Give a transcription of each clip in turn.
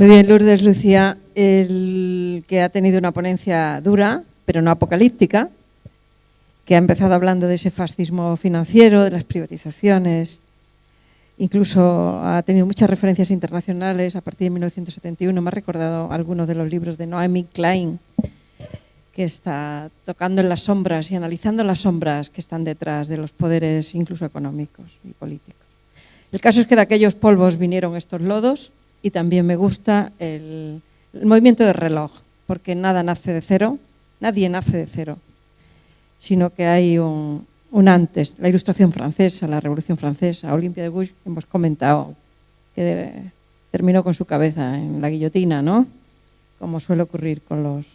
Muy bien, Lourdes Lucía, el que ha tenido una ponencia dura, pero no apocalíptica, que ha empezado hablando de ese fascismo financiero, de las privatizaciones, incluso ha tenido muchas referencias internacionales a partir de 1971. Me ha recordado algunos de los libros de Naomi Klein, que está tocando en las sombras y analizando las sombras que están detrás de los poderes, incluso económicos y políticos. El caso es que de aquellos polvos vinieron estos lodos, y también me gusta el movimiento del reloj, porque nada nace de cero, nadie nace de cero, sino que hay un antes. La Ilustración francesa, la Revolución Francesa, Olympia de Gouges, hemos comentado que terminó con su cabeza en la guillotina, ¿no? Como suele ocurrir con los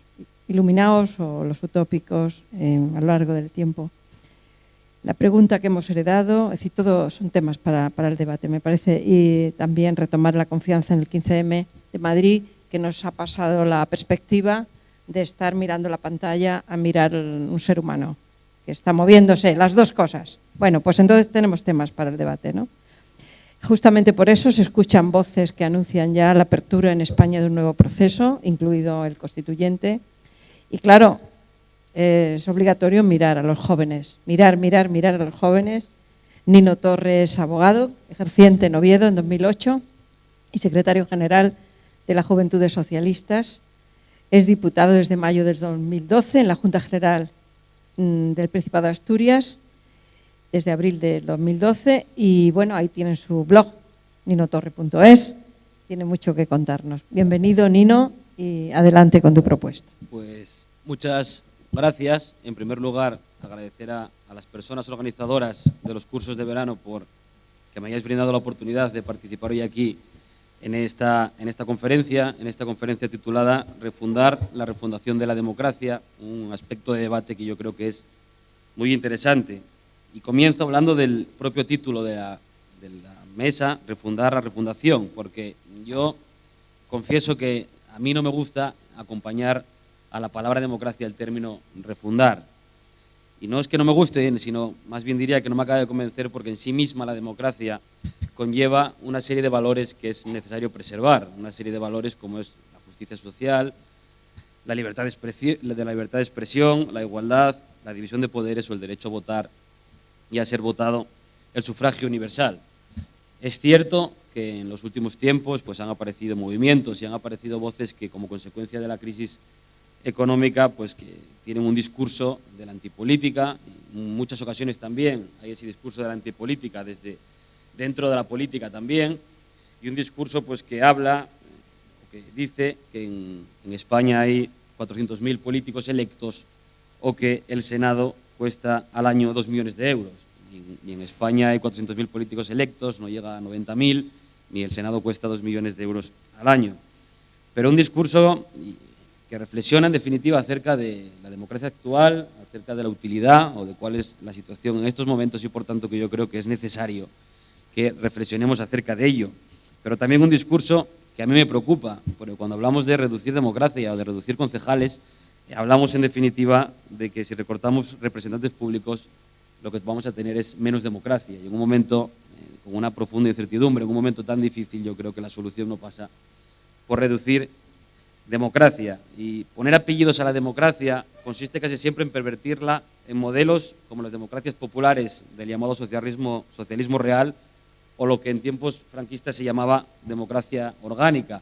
iluminados o los utópicos a lo largo del tiempo. La pregunta que hemos heredado, es decir, todos son temas para el debate, me parece, y también retomar la confianza en el 15M de Madrid, que nos ha pasado la perspectiva de estar mirando la pantalla a mirar un ser humano que está moviéndose, las dos cosas. Bueno, pues entonces tenemos temas para el debate, ¿no? Justamente por eso se escuchan voces que anuncian ya la apertura en España de un nuevo proceso, incluido el constituyente, y claro, es obligatorio mirar a los jóvenes, mirar a los jóvenes. Nino Torres, abogado, ejerciente en Oviedo en 2008 y secretario general de la Juventudes Socialistas. Es diputado desde mayo de 2012 en la Junta General del Principado de Asturias, desde abril de 2012. Y bueno, ahí tienen su blog, ninotorre.es. Tiene mucho que contarnos. Bienvenido, Nino, y adelante con tu propuesta. Pues muchas gracias. En primer lugar, agradecer a las personas organizadoras de los cursos de verano por que me hayáis brindado la oportunidad de participar hoy aquí en esta conferencia titulada Refundar la refundación de la democracia, un aspecto de debate que yo creo que es muy interesante. Y comienzo hablando del propio título de la mesa, Refundar la refundación, porque yo confieso que a mí no me gusta acompañar a la palabra democracia el término refundar. Y no es que no me guste, sino más bien diría que no me acaba de convencer, porque en sí misma la democracia conlleva una serie de valores que es necesario preservar, una serie de valores como es la justicia social, la libertad de expresión, la igualdad, la división de poderes o el derecho a votar y a ser votado, el sufragio universal. Es cierto que en los últimos tiempos pues, han aparecido movimientos y han aparecido voces que, como consecuencia de la crisis económica, pues que tienen un discurso de la antipolítica, y en muchas ocasiones también hay ese discurso de la antipolítica desde dentro de la política también, y un discurso pues que habla, que dice que en España hay 400.000 políticos electos o que el Senado cuesta al año 2 millones de euros. Y en España hay 400.000 políticos electos, no llega a 90.000, ni el Senado cuesta 2 millones de euros al año. Pero un discurso que reflexiona en definitiva acerca de la democracia actual, acerca de la utilidad o de cuál es la situación en estos momentos y por tanto que yo creo que es necesario que reflexionemos acerca de ello. Pero también un discurso que a mí me preocupa, porque cuando hablamos de reducir democracia o de reducir concejales, hablamos en definitiva de que si recortamos representantes públicos lo que vamos a tener es menos democracia y en un momento con una profunda incertidumbre, en un momento tan difícil, yo creo que la solución no pasa por reducir democracia. Y poner apellidos a la democracia consiste casi siempre en pervertirla en modelos como las democracias populares del llamado socialismo real o lo que en tiempos franquistas se llamaba democracia orgánica.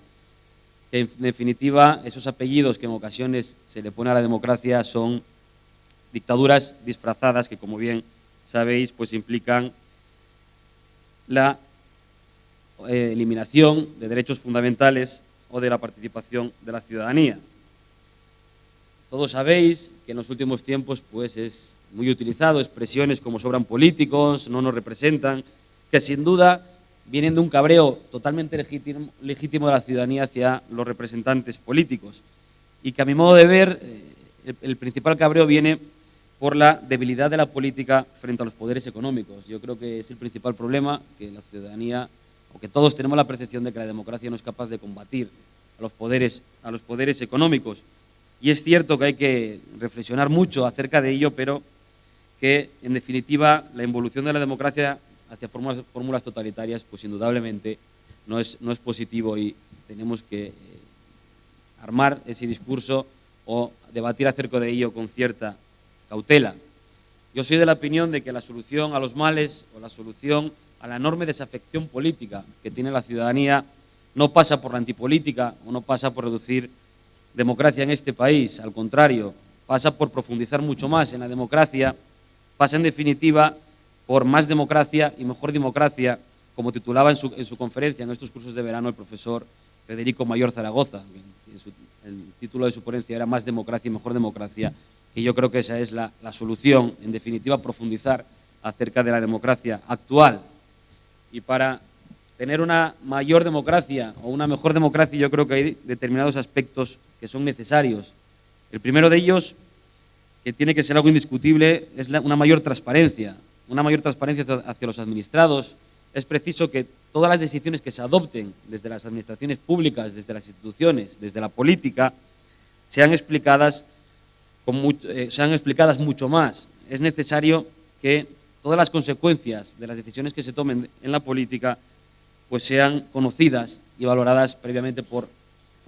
En definitiva, esos apellidos que en ocasiones se le pone a la democracia son dictaduras disfrazadas que, como bien sabéis, pues implican la eliminación de derechos fundamentales o de la participación de la ciudadanía. Todos sabéis que en los últimos tiempos pues, es muy utilizado expresiones como sobran políticos, no nos representan, que sin duda vienen de un cabreo totalmente legítimo de la ciudadanía hacia los representantes políticos y que a mi modo de ver el principal cabreo viene por la debilidad de la política frente a los poderes económicos. Yo creo que es el principal problema, que la ciudadanía, o que todos tenemos la percepción de que la democracia no es capaz de combatir a los poderes económicos. Y es cierto que hay que reflexionar mucho acerca de ello, pero que, en definitiva, la involución de la democracia hacia fórmulas totalitarias, pues indudablemente no es positivo y tenemos que armar ese discurso o debatir acerca de ello con cierta cautela. Yo soy de la opinión de que la solución a los males o la solución a la enorme desafección política que tiene la ciudadanía no pasa por la antipolítica o no pasa por reducir democracia en este país. Al contrario, pasa por profundizar mucho más en la democracia, pasa en definitiva por más democracia y mejor democracia, como titulaba en su conferencia en estos cursos de verano el profesor Federico Mayor Zaragoza. El título de su ponencia era Más democracia y mejor democracia, y yo creo que esa es la solución, en definitiva, profundizar acerca de la democracia actual. Y para tener una mayor democracia o una mejor democracia, yo creo que hay determinados aspectos que son necesarios. El primero de ellos, que tiene que ser algo indiscutible, es una mayor transparencia hacia los administrados. Es preciso que todas las decisiones que se adopten desde las administraciones públicas, desde las instituciones, desde la política, sean explicadas mucho más. Es necesario que todas las consecuencias de las decisiones que se tomen en la política pues sean conocidas y valoradas previamente por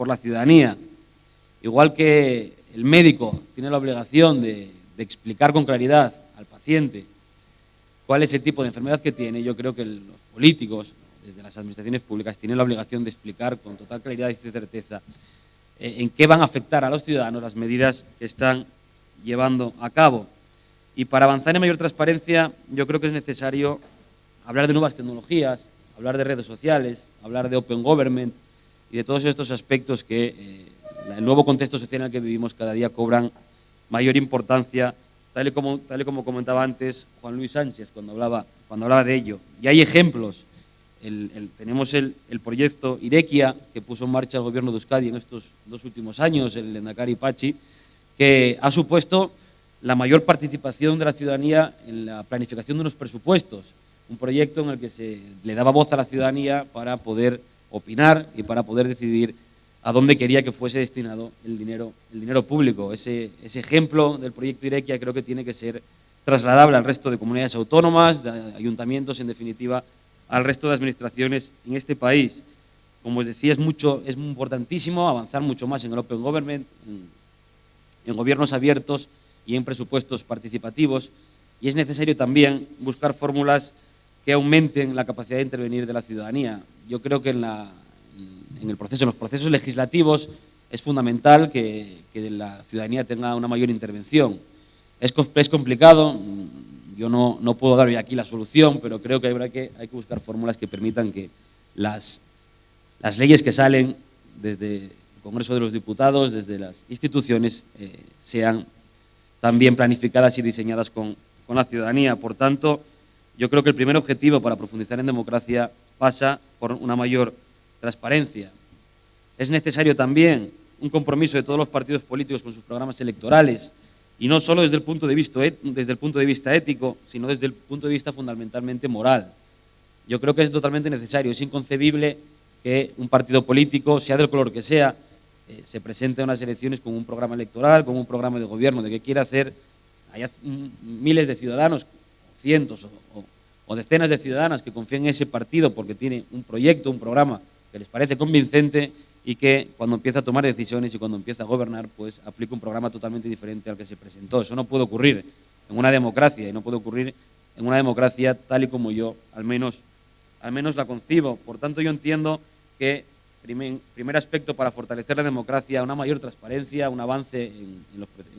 la ciudadanía. Igual que el médico tiene la obligación de explicar con claridad al paciente cuál es el tipo de enfermedad que tiene, yo creo que los políticos, desde las administraciones públicas, tienen la obligación de explicar con total claridad y certeza en qué van a afectar a los ciudadanos las medidas que están llevando a cabo. Y para avanzar en mayor transparencia, yo creo que es necesario hablar de nuevas tecnologías, hablar de redes sociales, hablar de Open Government y de todos estos aspectos que el nuevo contexto social en el que vivimos cada día cobran mayor importancia, tal y como comentaba antes Juan Luis Sánchez cuando hablaba de ello. Y hay ejemplos. Tenemos el proyecto Irekia, que puso en marcha el gobierno de Euskadi en estos 2 últimos años, el Lehendakari Patxi, que ha supuesto la mayor participación de la ciudadanía en la planificación de unos presupuestos, un proyecto en el que se le daba voz a la ciudadanía para poder opinar y para poder decidir a dónde quería que fuese destinado el dinero público. Ese ejemplo del proyecto Irekia creo que tiene que ser trasladable al resto de comunidades autónomas, de ayuntamientos, en definitiva, al resto de administraciones en este país. Como os decía, es importantísimo avanzar mucho más en el Open Government, en gobiernos abiertos y en presupuestos participativos, y es necesario también buscar fórmulas que aumenten la capacidad de intervenir de la ciudadanía. Yo creo que en los procesos legislativos es fundamental que la ciudadanía tenga una mayor intervención. Es complicado, yo no puedo dar hoy aquí la solución, pero creo que hay que buscar fórmulas que permitan que las leyes que salen desde el Congreso de los Diputados, desde las instituciones, sean también planificadas y diseñadas con la ciudadanía. Por tanto, yo creo que el primer objetivo para profundizar en democracia pasa por una mayor transparencia. Es necesario también un compromiso de todos los partidos políticos con sus programas electorales, y no solo desde el punto de vista ético, sino desde el punto de vista fundamentalmente moral. Yo creo que es totalmente necesario. Es inconcebible que un partido político, sea del color que sea, se presente a unas elecciones con un programa electoral, con un programa de gobierno, de qué quiere hacer. Hay miles de ciudadanos, cientos o decenas de ciudadanas que confían en ese partido porque tiene un proyecto, un programa que les parece convincente, y que cuando empieza a tomar decisiones y cuando empieza a gobernar, pues aplica un programa totalmente diferente al que se presentó. Eso no puede ocurrir en una democracia, y no puede ocurrir en una democracia tal y como yo al menos la concibo. Por tanto, yo entiendo que primer aspecto para fortalecer la democracia, una mayor transparencia, un avance en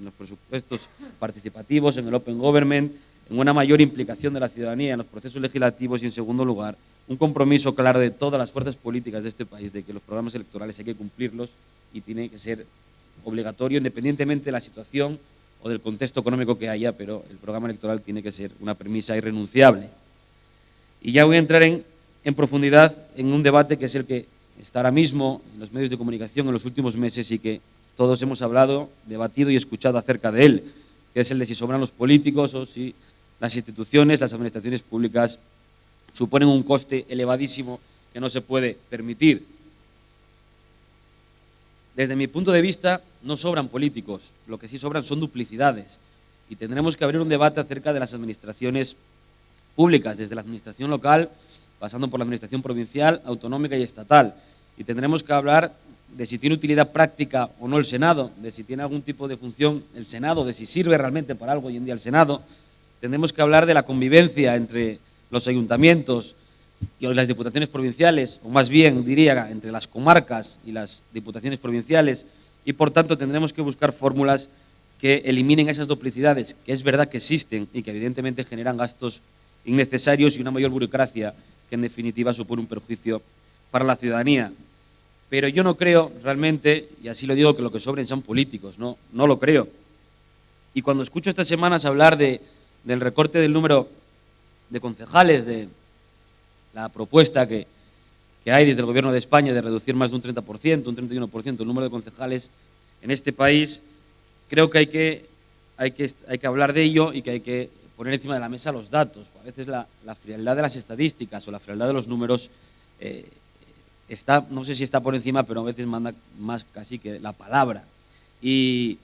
los presupuestos participativos, en el Open Government, en una mayor implicación de la ciudadanía en los procesos legislativos, y en segundo lugar, un compromiso claro de todas las fuerzas políticas de este país de que los programas electorales hay que cumplirlos y tiene que ser obligatorio independientemente de la situación o del contexto económico que haya, pero el programa electoral tiene que ser una premisa irrenunciable. Y ya voy a entrar en profundidad en un debate que es el que está ahora mismo en los medios de comunicación en los últimos meses y que todos hemos hablado, debatido y escuchado acerca de él, que es el de si sobran los políticos o si las instituciones, las administraciones públicas suponen un coste elevadísimo que no se puede permitir. Desde mi punto de vista, no sobran políticos, lo que sí sobran son duplicidades, y tendremos que abrir un debate acerca de las administraciones públicas, desde la administración local, pasando por la administración provincial, autonómica y estatal. y tendremos que hablar de si tiene utilidad práctica o no el Senado, de si tiene algún tipo de función el Senado, de si sirve realmente para algo hoy en día el Senado. Tendremos que hablar de la convivencia entre los ayuntamientos y las diputaciones provinciales, o más bien, diría, entre las comarcas y las diputaciones provinciales, y por tanto tendremos que buscar fórmulas que eliminen esas duplicidades, que es verdad que existen y que evidentemente generan gastos innecesarios y una mayor burocracia que en definitiva supone un perjuicio para la ciudadanía. Pero yo no creo realmente, y así lo digo, que lo que sobren sean políticos, no lo creo. Y cuando escucho estas semanas hablar del recorte del número de concejales, de la propuesta que hay desde el Gobierno de España de reducir más de un 30%, un 31% el número de concejales en este país, creo que hay que hablar de ello y que hay que poner encima de la mesa los datos. A veces la frialdad de las estadísticas o la frialdad de los números está, no sé si está por encima, pero a veces manda más casi que la palabra. Y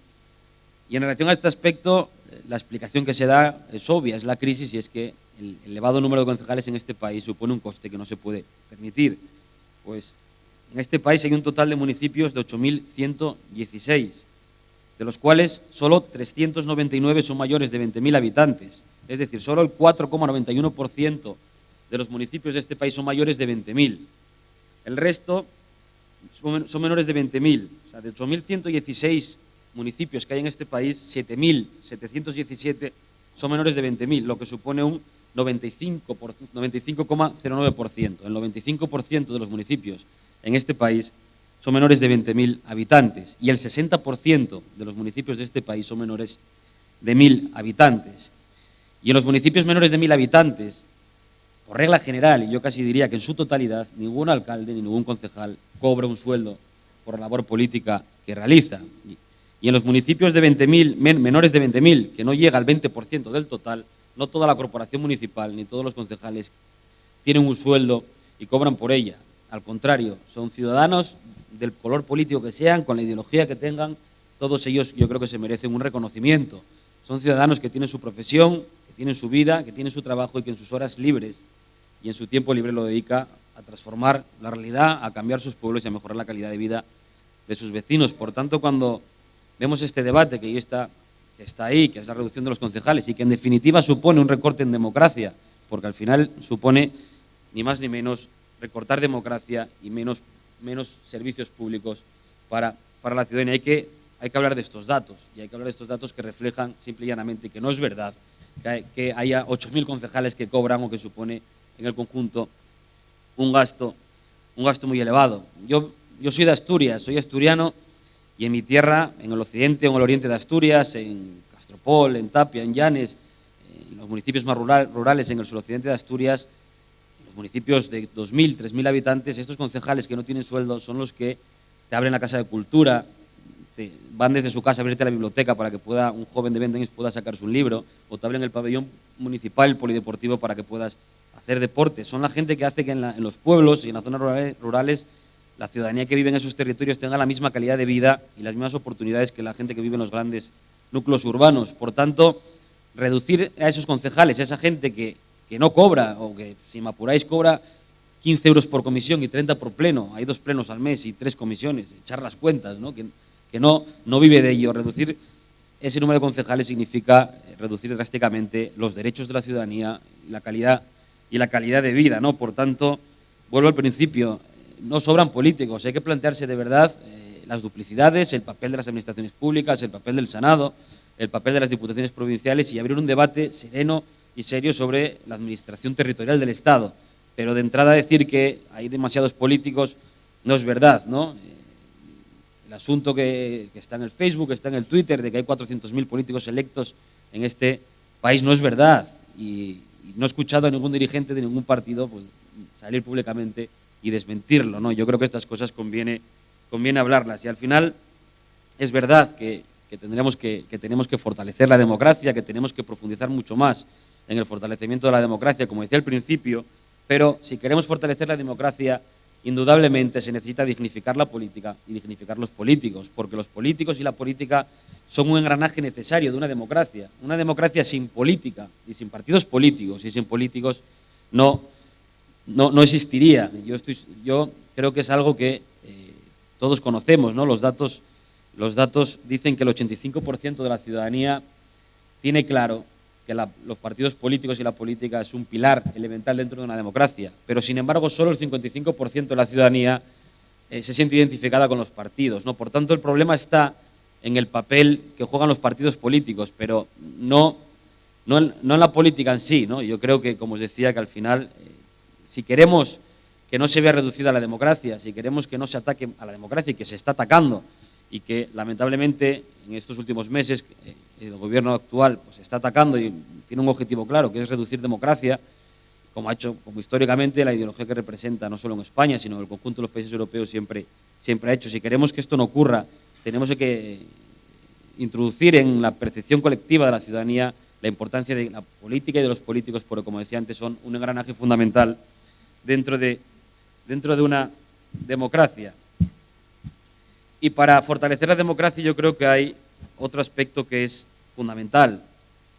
en relación a este aspecto, la explicación que se da es obvia, es la crisis, y es que el elevado número de concejales en este país supone un coste que no se puede permitir. Pues en este país hay un total de municipios de 8.116, de los cuales solo 399 son mayores de 20.000 habitantes. Es decir, solo el 4,91% de los municipios de este país son mayores de 20.000. El resto son menores de 20.000. O sea, de 8.116 municipios que hay en este país, 7.717 son menores de 20.000, lo que supone un 95,09%. El 95% de los municipios en este país son menores de 20.000 habitantes y el 60% de los municipios de este país son menores de 1.000 habitantes. Y en los municipios menores de 1.000 habitantes, por regla general, y yo casi diría que en su totalidad, ningún alcalde ni ningún concejal cobra un sueldo por la labor política que realiza. Y en los municipios de 20.000, menores de 20.000, que no llega al 20% del total, no toda la corporación municipal ni todos los concejales tienen un sueldo y cobran por ella. Al contrario, son ciudadanos del color político que sean, con la ideología que tengan, todos ellos yo creo que se merecen un reconocimiento. Son ciudadanos que tienen su profesión, que tienen su vida, que tienen su trabajo y que en sus horas libres y en su tiempo libre lo dedica a transformar la realidad, a cambiar sus pueblos y a mejorar la calidad de vida de sus vecinos. Por tanto, cuando vemos este debate que está ahí, que es la reducción de los concejales y que en definitiva supone un recorte en democracia, porque al final supone ni más ni menos recortar democracia y menos servicios públicos para la ciudadanía. Hay que hablar de estos datos, y hay que hablar de estos datos que reflejan simple y llanamente que no es verdad que haya 8.000 concejales que cobran o que supone en el conjunto un gasto muy elevado. Yo soy de Asturias, soy asturiano, y en mi tierra, en el occidente o en el oriente de Asturias, en Castropol, en Tapia, en Llanes, en los municipios más rurales, en el suroccidente de Asturias, en los municipios de 2.000, 3.000 habitantes, estos concejales que no tienen sueldo son los que te abren la casa de cultura, van desde su casa a abrirte la biblioteca para que un joven de 20 años pueda sacarse un libro, o te abren el pabellón municipal, el polideportivo, para que puedas hacer deporte. Son la gente que hace que en los pueblos y en las zonas rurales la ciudadanía que vive en esos territorios tenga la misma calidad de vida y las mismas oportunidades que la gente que vive en los grandes núcleos urbanos. Por tanto, reducir a esos concejales, a esa gente que no cobra, o que, si me apuráis, cobra 15 euros por comisión y 30 por pleno, hay 2 plenos al mes y 3 comisiones, echar las cuentas, ¿no? Que no vive de ello. Reducir ese número de concejales significa reducir drásticamente los derechos de la ciudadanía y la calidad de vida, ¿no? Por tanto, vuelvo al principio, no sobran políticos, hay que plantearse de verdad las duplicidades, el papel de las administraciones públicas, el papel del Senado, el papel de las diputaciones provinciales y abrir un debate sereno y serio sobre la administración territorial del Estado. Pero de entrada decir que hay demasiados políticos no es verdad, ¿no? El asunto que está en el Facebook, que está en el Twitter, de que hay 400.000 políticos electos en este país no es verdad. Y no he escuchado a ningún dirigente de ningún partido pues salir públicamente y desmentirlo, ¿no? Yo creo que estas cosas conviene hablarlas. Y al final es verdad que tenemos que fortalecer la democracia, que tenemos que profundizar mucho más en el fortalecimiento de la democracia, como decía al principio, pero si queremos fortalecer la democracia, indudablemente se necesita dignificar la política y dignificar los políticos, porque los políticos y la política son un engranaje necesario de una democracia. Una democracia sin política y sin partidos políticos y sin políticos no existiría. Yo creo que es algo que todos conocemos, ¿no? Los datos dicen que el 85% de la ciudadanía tiene claro que los partidos políticos y la política es un pilar elemental dentro de una democracia, pero sin embargo solo el 55% de la ciudadanía se siente identificada con los partidos, ¿no? Por tanto, el problema está en el papel que juegan los partidos políticos, pero no en la política en sí, ¿no? Yo creo que, como os decía, que al final, si queremos que no se vea reducida la democracia, si queremos que no se ataque a la democracia y que se está atacando y que lamentablemente en estos últimos meses el gobierno actual pues, está atacando y tiene un objetivo claro, que es reducir democracia, como históricamente la ideología que representa no solo en España, sino en el conjunto de los países europeos siempre ha hecho. Si queremos que esto no ocurra, tenemos que introducir en la percepción colectiva de la ciudadanía la importancia de la política y de los políticos, porque, como decía antes, son un engranaje fundamental dentro de una democracia. Y para fortalecer la democracia yo creo que hay otro aspecto que es fundamental,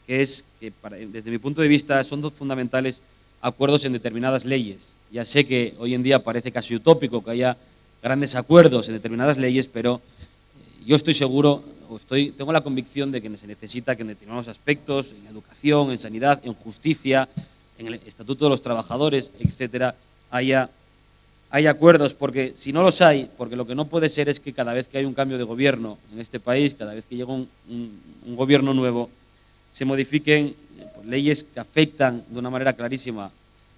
que es que desde mi punto de vista son fundamentales acuerdos en determinadas leyes. Ya sé que hoy en día parece casi utópico que haya grandes acuerdos en determinadas leyes, pero yo estoy seguro, tengo la convicción de que se necesita que en determinados aspectos, en educación, en sanidad, en justicia, en el Estatuto de los Trabajadores, etcétera, haya acuerdos, porque si no los hay, porque lo que no puede ser es que cada vez que hay un cambio de gobierno en este país, cada vez que llega un gobierno nuevo, se modifiquen leyes que afectan de una manera clarísima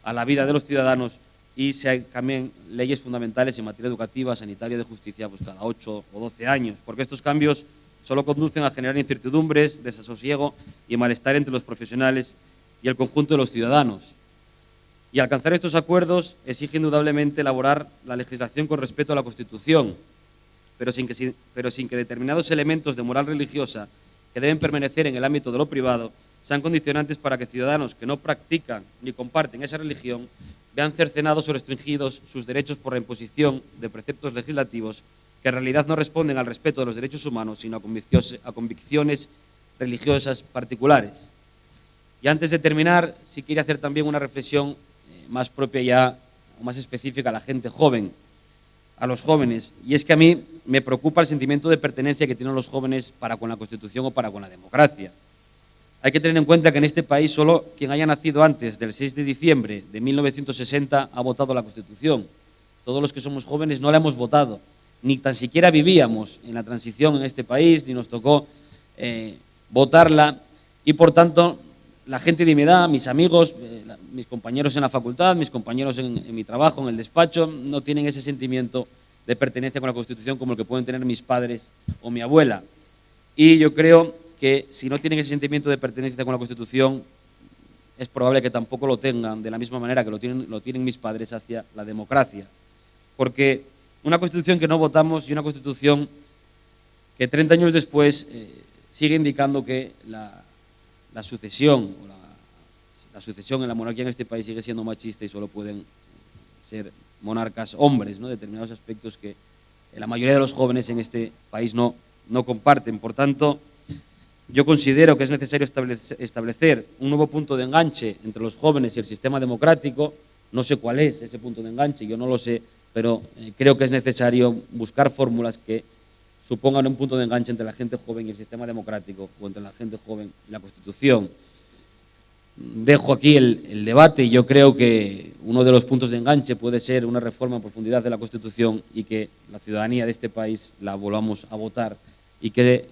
a la vida de los ciudadanos y se cambien leyes fundamentales en materia educativa, sanitaria, de justicia, pues cada 8 o 12 años, porque estos cambios solo conducen a generar incertidumbres, desasosiego y malestar entre los profesionales y el conjunto de los ciudadanos. Y alcanzar estos acuerdos exige indudablemente elaborar la legislación con respeto a la Constitución, pero sin que determinados elementos de moral religiosa que deben permanecer en el ámbito de lo privado sean condicionantes para que ciudadanos que no practican ni comparten esa religión vean cercenados o restringidos sus derechos por la imposición de preceptos legislativos que en realidad no responden al respeto de los derechos humanos, sino a convicciones religiosas particulares. Y antes de terminar, sí quería hacer también una reflexión más propia ya, o más específica a la gente joven, a los jóvenes. Y es que a mí me preocupa el sentimiento de pertenencia que tienen los jóvenes para con la Constitución o para con la democracia. Hay que tener en cuenta que en este país solo quien haya nacido antes del 6 de diciembre de 1960 ha votado la Constitución. Todos los que somos jóvenes no la hemos votado, ni tan siquiera vivíamos en la transición en este país, ni nos tocó votarla, y por tanto la gente de mi edad, mis amigos, mis compañeros en la facultad, mis compañeros en mi trabajo, en el despacho, no tienen ese sentimiento de pertenencia con la Constitución como el que pueden tener mis padres o mi abuela. Y yo creo que si no tienen ese sentimiento de pertenencia con la Constitución, es probable que tampoco lo tengan de la misma manera que lo tienen mis padres hacia la democracia. Porque una Constitución que no votamos y una Constitución que 30 años después sigue indicando que la sucesión en la monarquía en este país sigue siendo machista y solo pueden ser monarcas hombres, ¿no? Determinados aspectos que la mayoría de los jóvenes en este país no comparten. Por tanto, yo considero que es necesario establecer un nuevo punto de enganche entre los jóvenes y el sistema democrático. No sé cuál es ese punto de enganche, yo no lo sé, pero creo que es necesario buscar fórmulas que supongan un punto de enganche entre la gente joven y el sistema democrático, o entre la gente joven y la Constitución. Dejo aquí el debate y yo creo que uno de los puntos de enganche puede ser una reforma en profundidad de la Constitución y que la ciudadanía de este país la volvamos a votar y que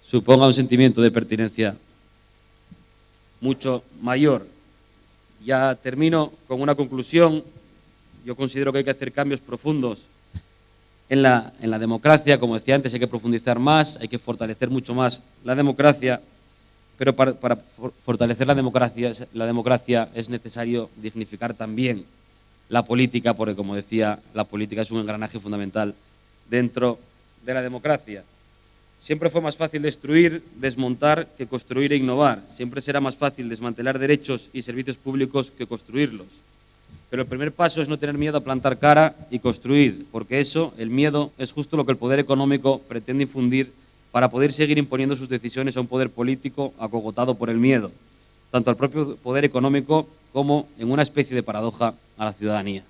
suponga un sentimiento de pertenencia mucho mayor. Ya termino con una conclusión. Yo considero que hay que hacer cambios profundos en la democracia. Como decía antes, hay que profundizar más, hay que fortalecer mucho más la democracia, pero para fortalecer la democracia es necesario dignificar también la política, porque, como decía, la política es un engranaje fundamental dentro de la democracia. Siempre fue más fácil destruir, desmontar, que construir e innovar. Siempre será más fácil desmantelar derechos y servicios públicos que construirlos. Pero el primer paso es no tener miedo a plantar cara y construir, porque eso, el miedo, es justo lo que el poder económico pretende infundir para poder seguir imponiendo sus decisiones a un poder político acogotado por el miedo, tanto al propio poder económico como, en una especie de paradoja, a la ciudadanía.